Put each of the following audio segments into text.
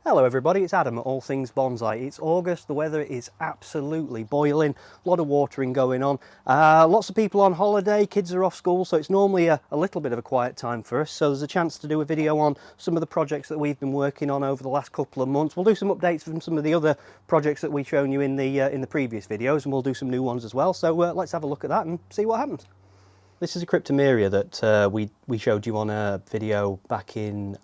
Hello everybody, it's Adam at All Things Bonsai. It's August, the weather is absolutely boiling, a lot of watering going on, lots of people on holiday, kids are off school, so it's normally a little bit of a quiet time for us. So there's a chance to do a video on some of the projects that we've been working on over the last couple of months. We'll do some updates from some of the other projects that we've shown you in the previous videos, and we'll do some new ones as well. So let's have a look at that and see what happens. This is a Cryptomeria that we showed you on a video back in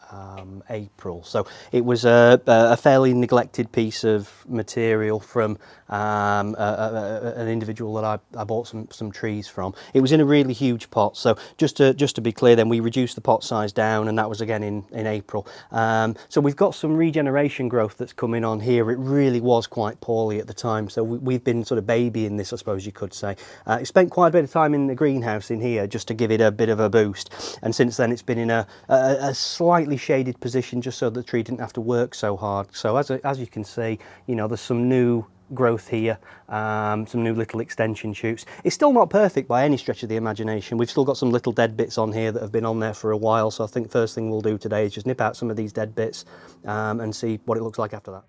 April. So it was a fairly neglected piece of material from an individual that I bought some trees from. It was in a really huge pot. So just to be clear, then we reduced the pot size down, and that was again in April. So we've got some regeneration growth that's coming on here. It really was quite poorly at the time. So we've been sort of babying this, I suppose you could say. It spent quite a bit of time in the greenhouse in here just to give it a bit of a boost, and since then it's been in a slightly shaded position just so the tree didn't have to work so hard. So as you can see, you know, there's some new growth here, some new little extension shoots. It's still not perfect by any stretch of the imagination. We've still got some little dead bits on here that have been on there for a while, so I think the first thing we'll do today is just nip out some of these dead bits and see what it looks like after that.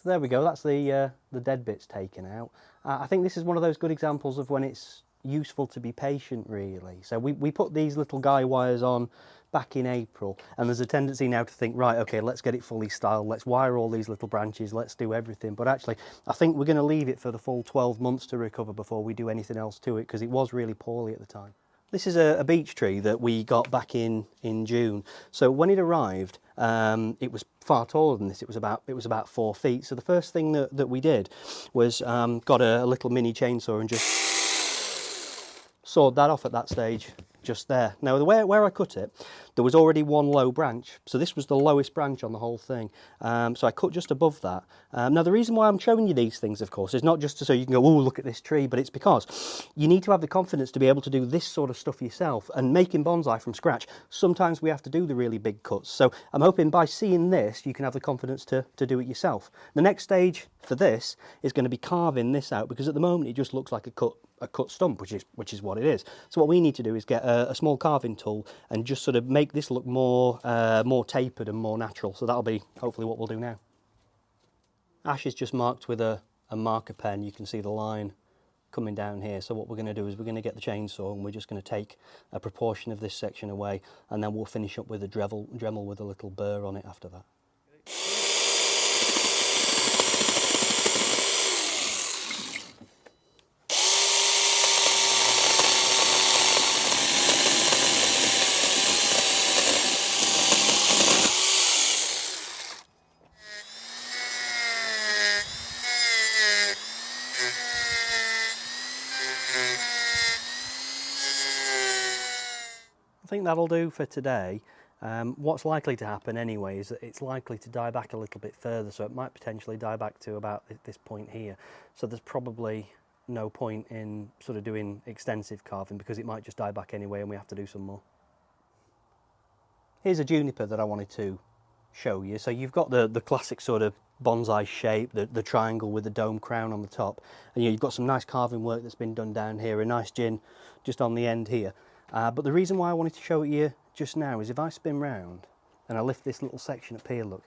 So there we go, that's the dead bits taken out. I think this is one of those good examples of when it's useful to be patient, really. So we put these little guy wires on back in April, and there's a tendency now to think, right, okay, let's get it fully styled, let's wire all these little branches, let's do everything. But actually, I think we're going to leave it for the full 12 months to recover before we do anything else to it, because it was really poorly at the time. This is a beech tree that we got back in June. So when it arrived, it was far taller than this. It was about 4 feet. So the first thing that we did was got a little mini chainsaw and just sawed that off at that stage, just there. Now where I cut it, there was already one low branch, so this was the lowest branch on the whole thing. So I cut just above that. Now the reason why I'm showing you these things, of course, is not just so you can go, oh, look at this tree, but it's because you need to have the confidence to be able to do this sort of stuff yourself. And making bonsai from scratch, sometimes we have to do the really big cuts. So I'm hoping by seeing this, you can have the confidence to do it yourself. The next stage for this is going to be carving this out, because at the moment it just looks like a cut stump, which is what it is. So what we need to do is get a small carving tool and just sort of make this look more tapered and more natural. So that'll be hopefully what we'll do now. Ash is just marked with a marker pen. You can see the line coming down here. So what we're going to do is we're going to get the chainsaw and we're just going to take a proportion of this section away, and then we'll finish up with a Dremel with a little burr on it after that. I think that'll do for today. What's likely to happen anyway is that it's likely to die back a little bit further, so it might potentially die back to about this point here. So there's probably no point in sort of doing extensive carving, because it might just die back anyway and we have to do some more. Here's a juniper that I wanted to show you. So you've got the classic sort of bonsai shape, the triangle with the dome crown on the top, and you've got some nice carving work that's been done down here, a nice gin just on the end here. But the reason why I wanted to show it you just now is if I spin round and I lift this little section up here, look,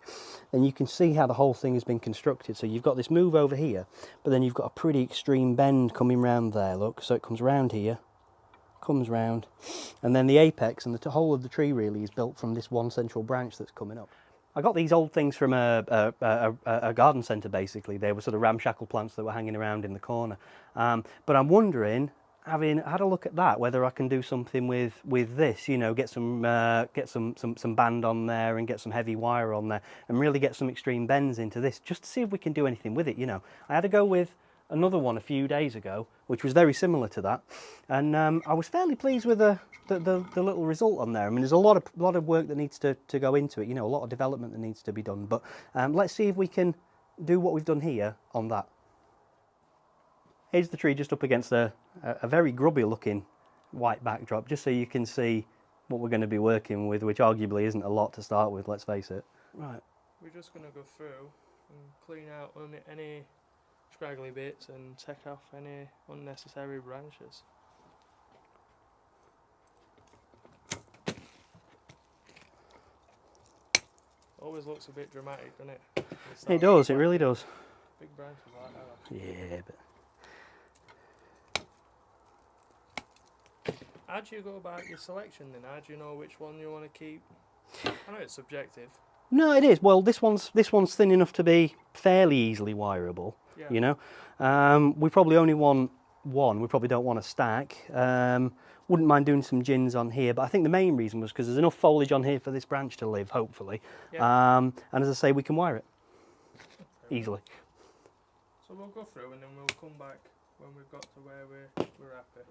then you can see how the whole thing has been constructed. So you've got this move over here, but then you've got a pretty extreme bend coming round there, look. So it comes round here, comes round, and then the apex and the whole of the tree really is built from this one central branch that's coming up. I got these old things from a garden centre, basically. They were sort of ramshackle plants that were hanging around in the corner. But I'm wondering, having had a look at that, whether I can do something with this, you know, get some band on there and get some heavy wire on there and really get some extreme bends into this, just to see if we can do anything with it. You know, I had to go with another one a few days ago, which was very similar to that, and I was fairly pleased with the little result on there. I mean, there's a lot of work that needs to go into it, you know, a lot of development that needs to be done, but let's see if we can do what we've done here on that. Here's the tree just up against a very grubby looking white backdrop, just so you can see what we're going to be working with, which arguably isn't a lot to start with, let's face it. Right. We're just going to go through and clean out any scraggly bits and take off any unnecessary branches. Always looks a bit dramatic, doesn't it? It does, it really does. Big branches like that. Yeah, but How do you go about your selection then? How do you know which one you want to keep? I know it's subjective. no, it is. Well, this one's thin enough to be fairly easily wireable. Yeah. You know, we probably only want one. We probably don't want a stack. Wouldn't mind doing some gins on here, but I think the main reason was because there's enough foliage on here for this branch to live, hopefully. Yeah. And as I say, we can wire it easily. So we'll go through and then we'll come back when we've got to where we're happy.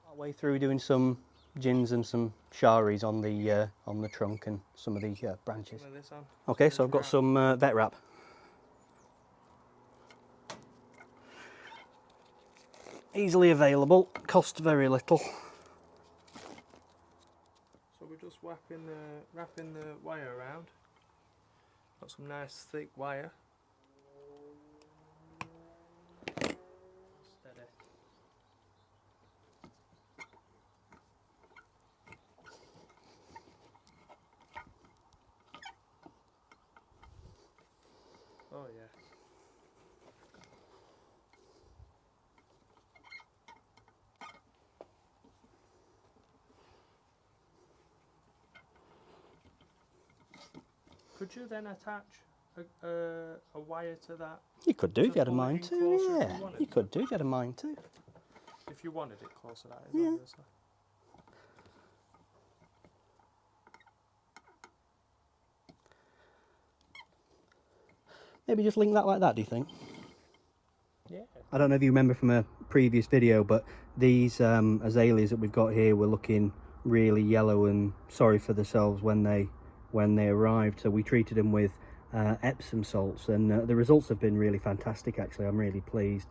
Our way through doing some gins and some sharis on the trunk and some of the branches. Some of this on. Okay, so I've got some vet wrap. Easily available, cost very little. So we're just wrapping the wire around. Got some nice thick wire. Steady. Oh yeah. Could you then attach a wire to that? You could do if you had a pull it mind in to, closer if you yeah. wanted You could do if you had a mind to. If you wanted it closer, that is Yeah. obviously. Maybe just link that like that, do you think? Yeah. I don't know if you remember from a previous video, but these azaleas that we've got here were looking really yellow and sorry for themselves when they arrived. So we treated them with Epsom salts, and the results have been really fantastic. Actually, I'm really pleased.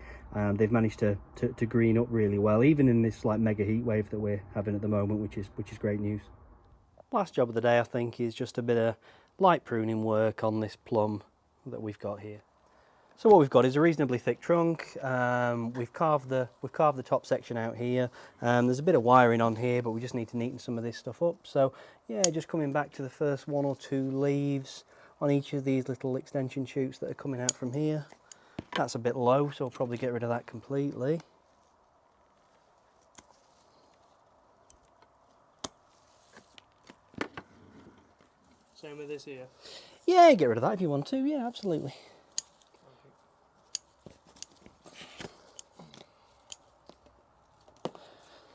They've managed to green up really well, even in this like mega heat wave that we're having at the moment, which is great news. Last job of the day, I think, is just a bit of light pruning work on this plum that we've got here. So what we've got is a reasonably thick trunk. We've carved the top section out here. There's a bit of wiring on here, but we just need to neaten some of this stuff up. So yeah, just coming back to the first 1 or 2 leaves on each of these little extension shoots that are coming out from here. That's a bit low, so I'll probably get rid of that completely. Same with this here. Yeah, get rid of that if you want to. Yeah, absolutely.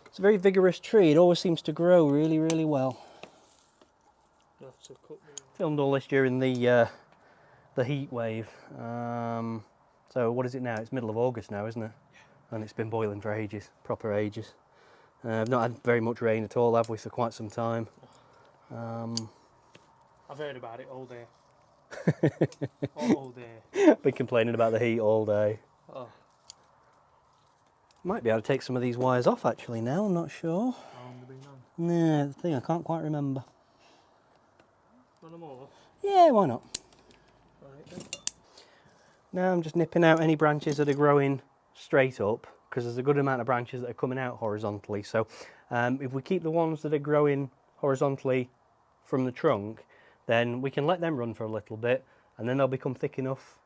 It's a very vigorous tree. It always seems to grow really, really well. You'll have to cut me. Filmed all this during the heat wave. So what is it now? It's middle of August now, isn't it? Yeah. And it's been boiling for ages, proper ages. Not had very much rain at all, have we, for quite some time. I've heard about it all day. All day. Been complaining about the heat all day. Oh. Might be able to take some of these wires off actually now, I'm not sure. How long have they been on? Nah, the thing I can't quite remember. Run them all off? Yeah, why not? Right then. Now I'm just nipping out any branches that are growing straight up, because there's a good amount of branches that are coming out horizontally. So if we keep the ones that are growing horizontally from the trunk, then we can let them run for a little bit, and then they'll become thick enough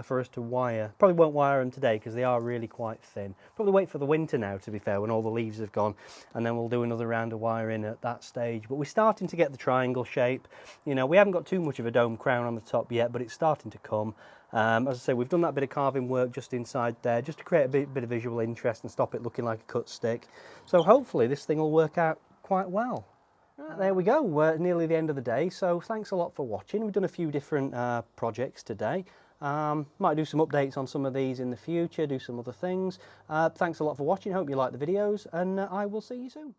for us to wire. Probably won't wire them today because they are really quite thin. Probably wait for the winter now, to be fair, when all the leaves have gone, and then we'll do another round of wiring at that stage. But we're starting to get the triangle shape. You know, we haven't got too much of a dome crown on the top yet, but it's starting to come. As I say, we've done that bit of carving work just inside there, just to create a bit of visual interest and stop it looking like a cut stick. So hopefully this thing will work out quite well. Right, there we go, we're nearly the end of the day, so thanks a lot for watching. We've done a few different projects today. Might do some updates on some of these in the future, do some other things. Thanks a lot for watching, hope you like the videos, and I will see you soon.